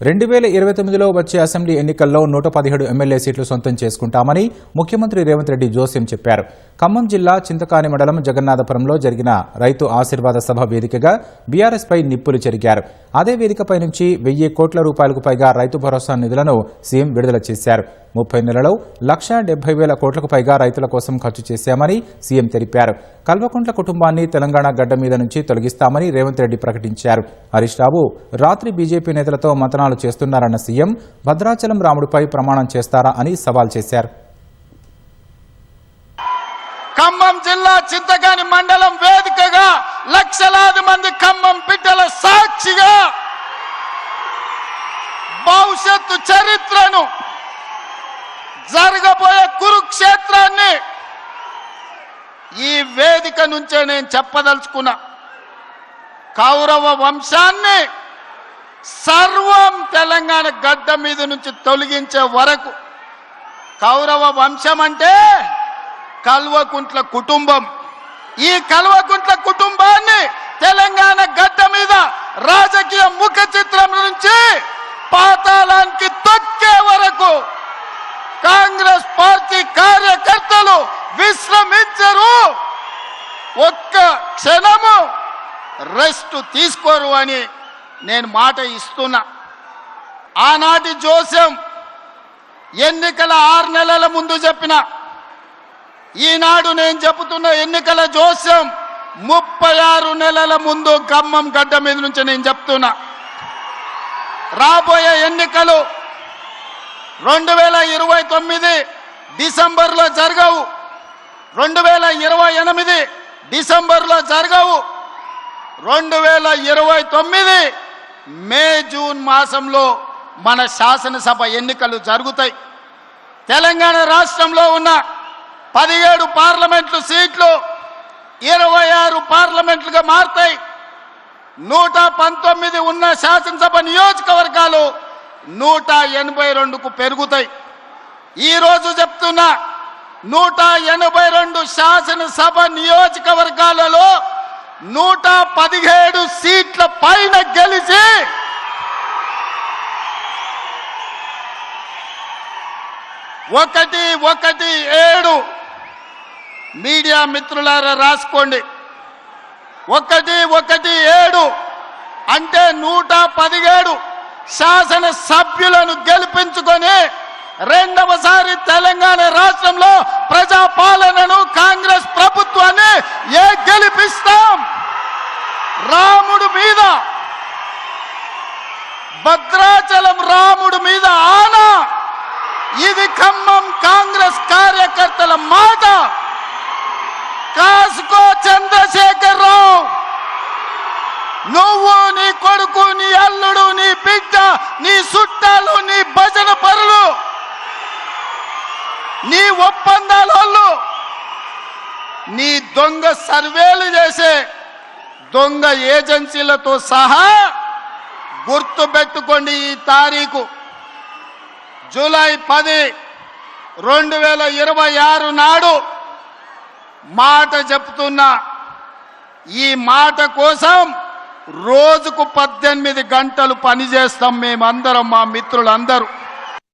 2029లో వచ్చే అసెంబ్లీ ఎన్నికల్లో 117 ఎమ్మెల్యే సీట్లు సొంతం చేసుకుంటామని ముఖ్యమంత్రి రేవంత్ రెడ్డి జోస్యం చెప్పారు. ఖమ్మం జిల్లా చింతకాని మండలం జగన్నాథపురంలో జరిగిన రైతు ఆశీర్వాద సభ వేదికగా బీఆర్ఎస్ పై నిప్పులు చెరిగారు. అదే వేదికపై నుంచి 1000 కోట్ల రూపాయలకు పైగా రైతు భరోసా నిధులను సీఎం విడుదల చేశారు. 30 నెలల్లో 1,70,000 కోట్లకు పైగా రైతుల కోసం ఖర్చు చేశామని సీఎం తెలిపారు. కల్వకుంట్ల కుటుంబాన్ని తెలంగాణ గడ్డ మీద నుంచి తొలగిస్తామని రేవంత్ రెడ్డి ప్రకటించారు. హరీష్ రావు రాత్రి బీజేపీ నేతలతో మంతనాలు చేస్తున్నారన్న సీఎం భద్రాచలం రాముడిపై ప్రమాణం చేస్తారా అని సవాల్ చేశారు. ఖమ్మం జిల్లా చింతకాని మండలం వేదికగా లక్షలాది మంది ఖమ్మం బిడ్డల సాక్షిగా భవిష్యత్తు చరిత్రను జరగబోయే కురుక్షేత్రాన్ని ఈ వేదిక నుంచే నేను చెప్పదలుచుకున్నా. కౌరవ వంశాన్ని సర్వం తెలంగాణ గడ్డ మీద నుంచి తొలగించే వరకు, కౌరవ వంశం అంటే కల్వకుంట్ల కుటుంబం, ఈ కల్వకుంట్ల కుటుంబాన్ని తెలంగాణ గడ్డ మీద రాజకీయ ముఖ చిత్రం నుంచి పాతాళానికి తొక్కే వరకు కాంగ్రెస్ పార్టీ కార్యకర్తలు విశ్రమించరు, ఒక్క క్షణము రెస్ట్ తీసుకోరు అని నేను మాట ఇస్తున్నా. ఆనాటి జోస్యం ఎన్నికల 6 నెలల ముందు చెప్పిన, ఈనాడు నేను చెబుతున్న ఎన్నికల జోస్యం 36 నెలల ముందు ఖమ్మం గడ్డ మీద నుంచి నేను చెప్తున్నా. రాబోయే ఎన్నికలు 2029 డిసెంబర్లో జరగవు, 2028 డిసెంబర్లో జరగవు, 2029 మే జూన్ మాసంలో మన శాసనసభ ఎన్నికలు జరుగుతాయి. తెలంగాణ రాష్ట్రంలో ఉన్న 17 పార్లమెంట్లు సీట్లు 26 పార్లమెంట్లుగా మారుతాయి. 119 ఉన్న శాసనసభ నియోజకవర్గాలు 182కు పెరుగుతాయి. ఈరోజు చెప్తున్నా, 182 శాసనసభ నియోజకవర్గాలలో 117 సీట్ల పైన గెలిచి 117 మీడియా మిత్రులారా రాసుకోండి. 117 అంటే 117 శాసన సభ్యులను గెలిపించుకొని రెండవసారి తెలంగాణ రాష్ట్రంలో ప్రజాపాలనను కాంగ్రెస్ ప్రభుత్వాన్ని గెలిపిస్తాం. రాముడు మీద, భద్రాచలం రాముడు మీద ఆనా. ఇది ఖమ్మం కాంగ్రెస్ కార్యకర్తల మాట. కాసుకో చంద్రశేఖర్ రావు, నువ్వు, నీ కొడుకు, నీ అల్లుడు, నీ బిడ్డ, నీ చుట్టాలు, నీ భజన పరులు, నీ ఒప్పందాలు, నీ దొంగ సర్వేలు చేసే దొంగ ఏజెన్సీలతో సహా గుర్తు పెట్టుకోండి. ఈ తారీఖు జూలై 10, 2026 నాడు మాట చెప్తున్నా. ఈ మాట కోసం రోజుకు 18 గంటలు పనిచేస్తాం మేమందరం, మా మిత్రులందరూ.